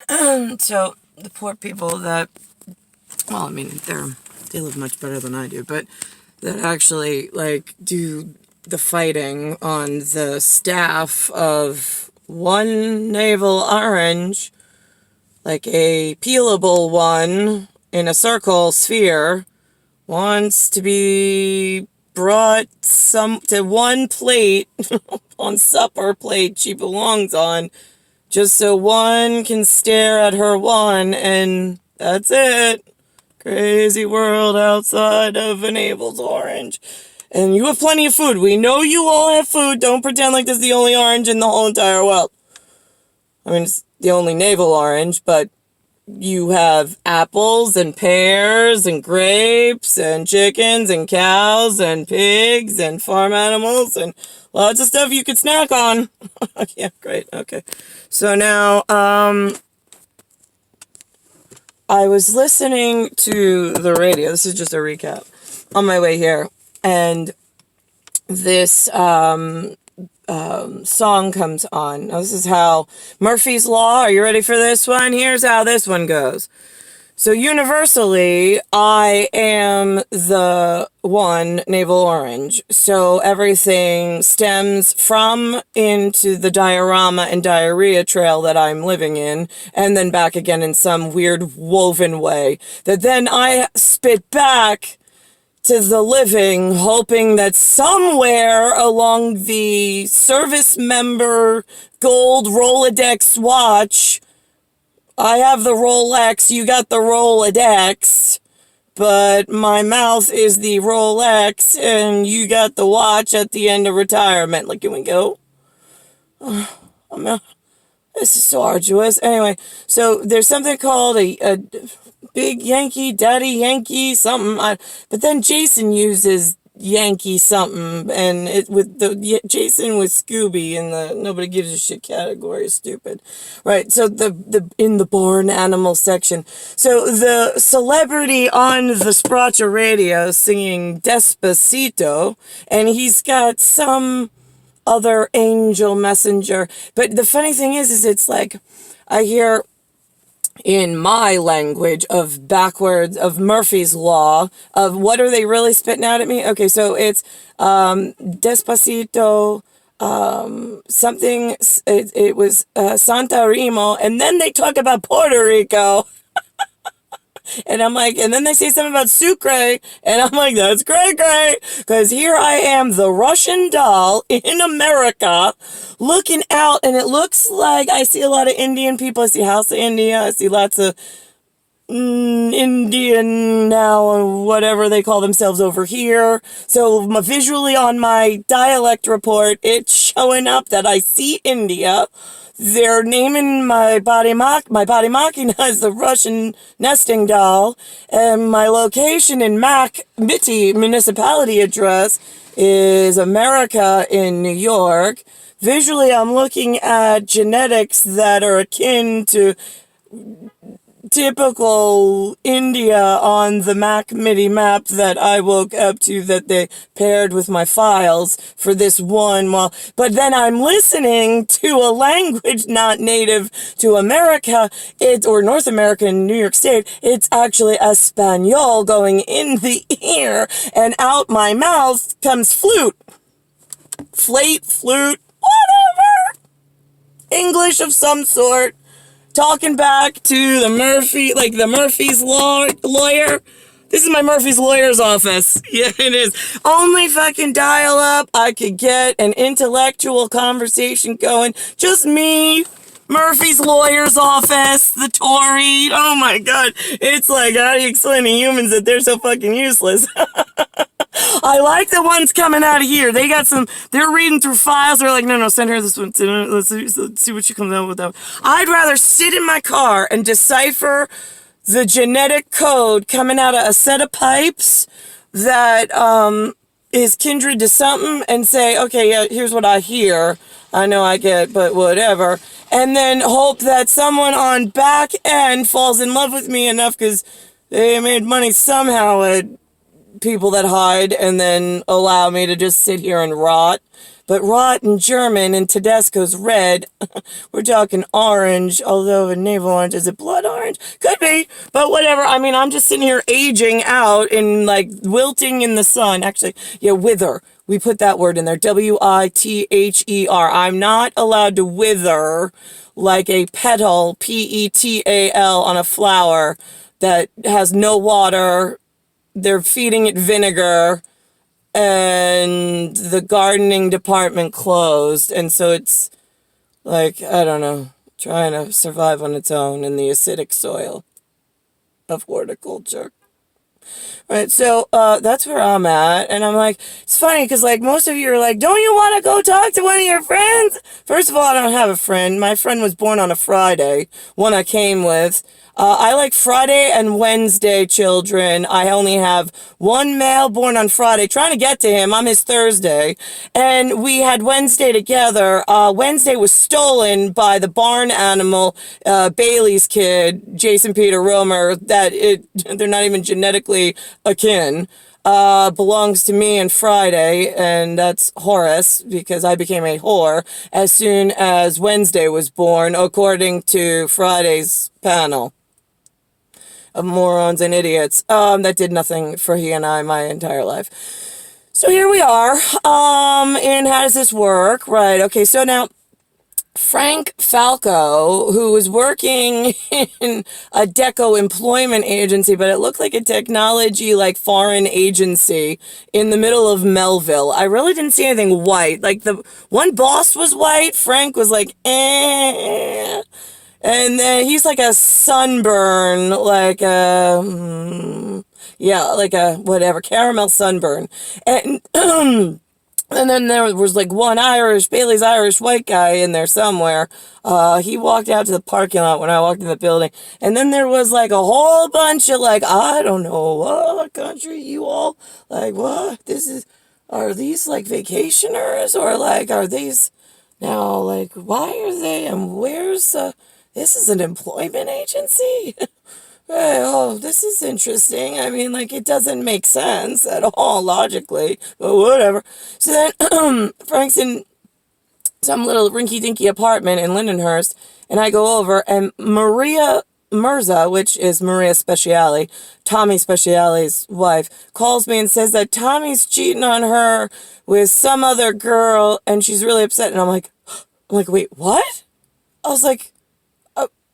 So the poor people that, well, I mean, they live much better than I do, but that actually, like, do the fighting on the staff of one naval orange, like a peelable one in a circle sphere, wants to be brought to one plate on supper plate she belongs on, just so one can stare at her one, and that's it. Crazy world outside of a navel's orange. And you have plenty of food. We know you all have food. Don't pretend like this is the only orange in the whole entire world. I mean, it's the only navel orange, but you have apples and pears and grapes and chickens and cows and pigs and farm animals and lots of stuff you could snack on. Yeah, great. Okay. So now, I was listening to the radio. This is just a recap on my way here. And this song comes on. Now, this is how Murphy's Law. Are you ready for this one? Here's how this one goes. So universally, I am the one navel orange. So everything stems from into the diorama and diarrhea trail that I'm living in, and then back again in some weird woven way that then I spit back to the living, hoping that somewhere along the service member gold Rolodex watch, I have the Rolex, you got the Rolodex, but my mouth is the Rolex, and you got the watch at the end of retirement. Like, can we go? This is so arduous. Anyway, so there's something called a Big Yankee, Daddy Yankee, something. But then Jason uses Yankee something, and Jason with Scooby in the nobody gives a shit category is stupid, right? So the in the barn animal section, so the celebrity on the SPRACHE radio singing Despacito, and he's got some other angel messenger. But the funny thing is it's like I hear in my language of backwards of Murphy's Law of what are they really spitting out at me? Okay, so it's Despacito, something, it was Santa Remo, and then they talk about Puerto Rico. And I'm like, and then they say something about Sucre, and I'm like, that's great, because here I am, the Russian doll in America, looking out, and it looks like I see a lot of Indian people. I see House of India, I see lots of Indian now, whatever they call themselves over here. So visually on my dialect report, it's showing up that I see India. They're naming my body machina as the Russian nesting doll, and my location in Mitty municipality address is America in New York. Visually, I'm looking at genetics that are akin to typical India on the Mac MIDI map that I woke up to that they paired with my files for this one. But then I'm listening to a language not native to America, or North America in New York State. It's actually Espanol going in the ear, and out my mouth comes flute, whatever, English of some sort. Talking back to the Murphy's lawyer. This is my Murphy's lawyer's office. Yeah, it is. Only fucking dial up. I could get an intellectual conversation going. Just me, Murphy's lawyer's office, the TORY. Oh my God. It's like, how do you explain to humans that they're so fucking useless? I like the ones coming out of here. They're reading through files. They're like, no, send her this one. Let's see what she comes out with that. I'd rather sit in my car and decipher the genetic code coming out of a set of pipes that is kindred to something and say, okay, yeah, here's what I hear. I know I get, but whatever. And then hope that someone on back end falls in love with me enough because they made money somehow at people that hide and then allow me to just sit here and rot. But rot in German and Tedesco's red. We're talking orange, although a navel orange, is it blood orange? Could be, but whatever. I mean, I'm just sitting here aging out and like wilting in the sun. Actually, yeah, wither. We put that word in there. W-I-T-H-E-R. I'm not allowed to wither like a petal, P-E-T-A-L, on a flower that has no water. They're feeding it vinegar. And the gardening department closed, and so it's like, I don't know, trying to survive on its own in the acidic soil of horticulture. Right, so that's where I'm at, and I'm like, it's funny because like most of you are like, don't you want to go talk to one of your friends? First of all, I don't have a friend. My friend was born on a Friday, one I came with. I like Friday and Wednesday children. I only have one male born on Friday. Trying to get to him. I'm his Thursday. And we had Wednesday together. Wednesday was stolen by the barn animal, Bailey's kid, Jason Peter Romer, they're not even genetically akin. Belongs to me and Friday, and that's Horace, because I became a whore as soon as Wednesday was born, according to Friday's panel of morons and idiots that did nothing for he and I my entire life. So here we are. And how does this work? Right. Okay. So now Frank Falco, who was working in a Deco employment agency, but it looked like a technology, like foreign agency in the middle of Melville. I really didn't see anything white. Like the one boss was white. Frank was like, eh. And then he's like a sunburn, like a, yeah, like a, whatever, caramel sunburn. And, and then there was like one Bailey's Irish white guy in there somewhere. He walked out to the parking lot when I walked in the building. And then there was like a whole bunch of like, I don't know what country you all, like what, are these like vacationers or like, are these now like, why are they and where's this is an employment agency? Oh, this is interesting. I mean, like, it doesn't make sense at all, logically, but whatever. So then, Frank's in some little rinky-dinky apartment in Lindenhurst, and I go over, and Maria Mirza, which is Maria Speciale, Tommy Speciale's wife, calls me and says that Tommy's cheating on her with some other girl, and she's really upset, and I'm like, wait, what? I was like,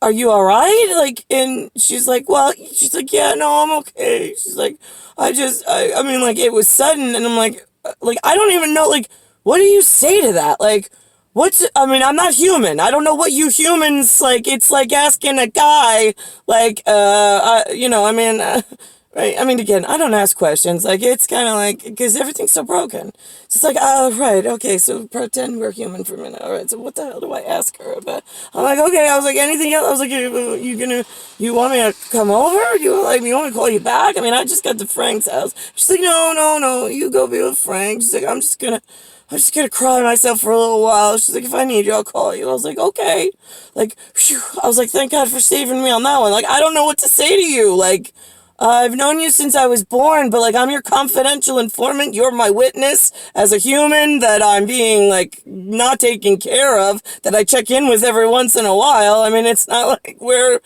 are you all right? Like, and she's like, yeah, no, I'm okay. She's like, I mean, like, it was sudden, and I'm like, I don't even know, like, what do you say to that? Like, I mean, I'm not human. I don't know what you humans, like, it's like asking a guy, like, I mean, right? I mean, again, I don't ask questions. Like, it's kind of like, because everything's so broken. So it's like, oh, right, okay, so pretend we're human for a minute. All right, so what the hell do I ask her about? I'm like, okay, I was like, anything else? I was like, you want me to come over? You want me to call you back? I mean, I just got to Frank's house. She's like, no, you go be with Frank. She's like, I'm just gonna cry myself for a little while. She's like, if I need you, I'll call you. I was like, okay. Like, phew. I was like, thank God for saving me on that one. Like, I don't know what to say to you. Like, I've known you since I was born, but, like, I'm your confidential informant. You're my witness as a human that I'm being, like, not taken care of, that I check in with every once in a while. I mean, it's not like we're,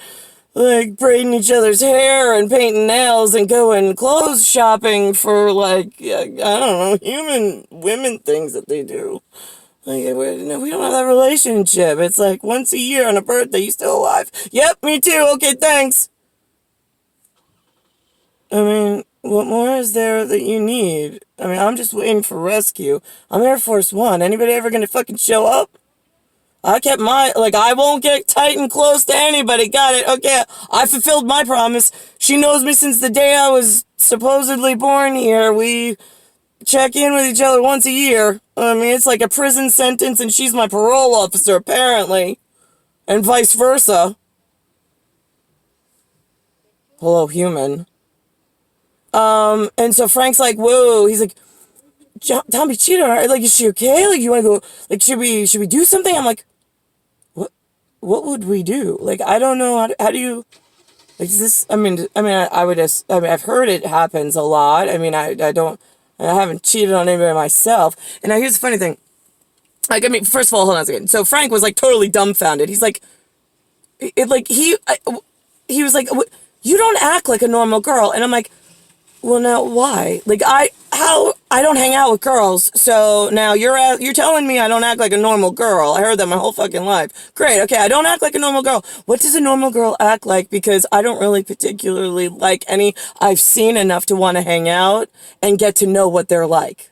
like, braiding each other's hair and painting nails and going clothes shopping for, like, I don't know, human women things that they do. Like, we don't have that relationship. It's like once a year on a birthday, you still alive? Yep, me too. Okay, thanks. I mean, what more is there that you need? I mean, I'm just waiting for rescue. I'm Air Force One. Anybody ever gonna fucking show up? I kept I won't get tight and close to anybody. Got it. Okay, I fulfilled my promise. She knows me since the day I was supposedly born here. We check in with each other once a year. I mean, it's like a prison sentence, and she's my parole officer, apparently. And vice versa. Hello, human. And so Frank's like, whoa, he's like, Tommy cheated on her. Like, is she okay? Like, you want to go, like, should we do something? I'm like, what would we do? Like, I don't know, how do you, Like, is this, I would just, I've heard it happens a lot. I mean, I haven't cheated on anybody myself. And now here's the funny thing. Like, I mean, first of all, hold on a second. So Frank was, like, totally dumbfounded. He's like, he was like, you don't act like a normal girl. And I'm like, well, now why? Like, I don't hang out with girls, so now you're telling me I don't act like a normal girl. I heard that my whole fucking life. Great, okay, I don't act like a normal girl. What does a normal girl act like? Because I don't really particularly like any. I've seen enough to want to hang out and get to know what they're like.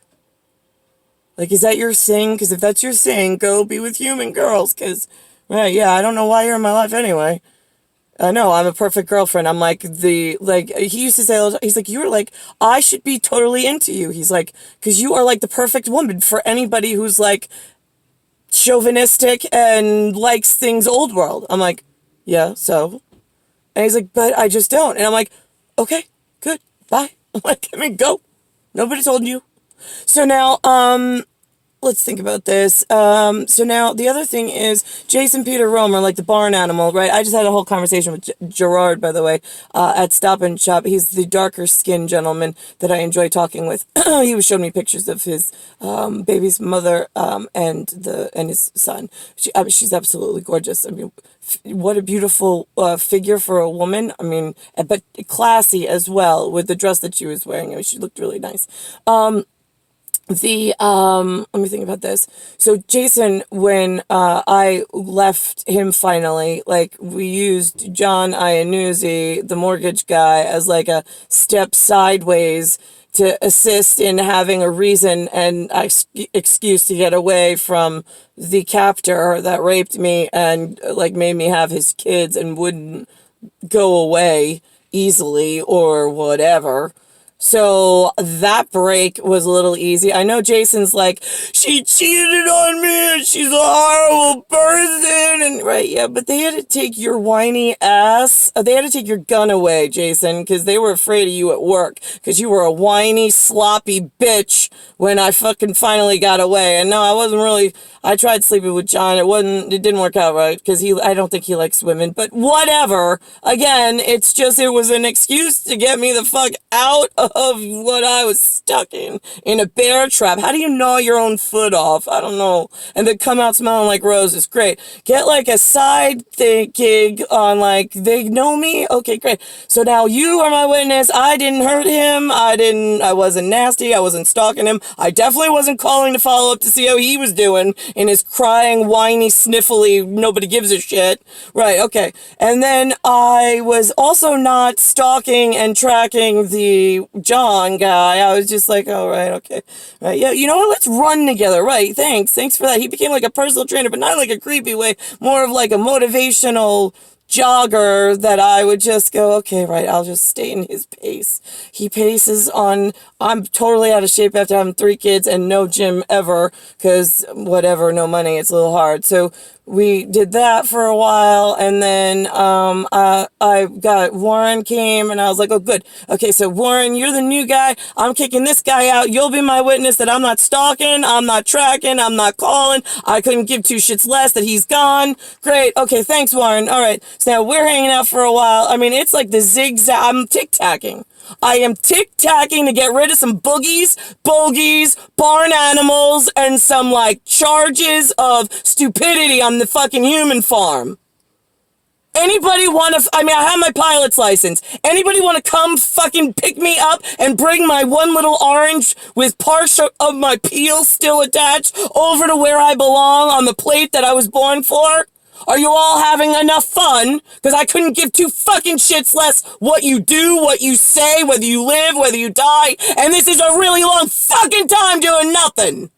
Like, is that your thing? Because if that's your thing, go be with human girls. Because, right, yeah, I don't know why you're in my life anyway. I know, I'm a perfect girlfriend. I'm like he used to say, he's like, you're like, I should be totally into you. He's like, because you are like the perfect woman for anybody who's like chauvinistic and likes things old world. I'm like, yeah, so? And he's like, but I just don't. And I'm like, okay, good, bye. I'm like, I mean, go. Nobody told you. So now, let's think about this. So now the other thing is Jason Peter Romer, like the barn animal, right? I just had a whole conversation with Gerard, by the way, at Stop and Shop. He's the darker skinned gentleman that I enjoy talking with. He was showing me pictures of his baby's mother and his son. She's absolutely gorgeous. I mean, what a beautiful figure for a woman. I mean, but classy as well with the dress that she was wearing. I mean, she looked really nice. Let me think about this. So Jason, when I left him finally, like, we used John Iannuzzi, the mortgage guy, as like a step sideways to assist in having a reason and excuse to get away from the captor that raped me and like made me have his kids and wouldn't go away easily or whatever. So that break was a little easy. I know Jason's like, she cheated on me and she's a horrible person. And right, yeah, but they had to take your whiny ass. They had to take your gun away, Jason, because they were afraid of you at work because you were a whiny, sloppy bitch when I fucking finally got away. And no, I tried sleeping with John. It didn't work out right because I don't think he likes women, but whatever. Again, it was an excuse to get me the fuck out of what I was stuck in a bear trap. How do you gnaw your own foot off? I don't know. And then come out smelling like roses. Great. Get like a side gig on like, they know me? Okay, great. So now you are my witness. I didn't hurt him. I wasn't nasty. I wasn't stalking him. I definitely wasn't calling to follow up to see how he was doing in his crying, whiny, sniffly, nobody gives a shit. Right, okay. And then I was also not stalking and tracking the John guy. I was just like, oh, right, okay. Right, yeah, you know what? Let's run together. Right, thanks for that. He became like a personal trainer, but not like a creepy way. More of like a motivational jogger that I would just go, okay, right, I'll just stay in his pace. He paces on, I'm totally out of shape after having 3 kids and no gym ever, because whatever, no money, it's a little hard. So we did that for a while, and then Warren came, and I was like, oh, good. Okay, so Warren, you're the new guy. I'm kicking this guy out. You'll be my witness that I'm not stalking, I'm not tracking, I'm not calling. I couldn't give 2 shits less that he's gone. Great. Okay, thanks, Warren. All right, so now we're hanging out for a while. I mean, it's like the zigzag. I'm tic-tacking. I am tic-tacking to get rid of some boogies, bogeys, barn animals, and some, like, charges of stupidity on the fucking human farm. Anybody want to, I have my pilot's license. Anybody want to come fucking pick me up and bring my one little orange with parts of my peel still attached over to where I belong on the plate that I was born for? Are you all having enough fun? Because I couldn't give 2 fucking shits less what you do, what you say, whether you live, whether you die, and this is a really long fucking time doing nothing.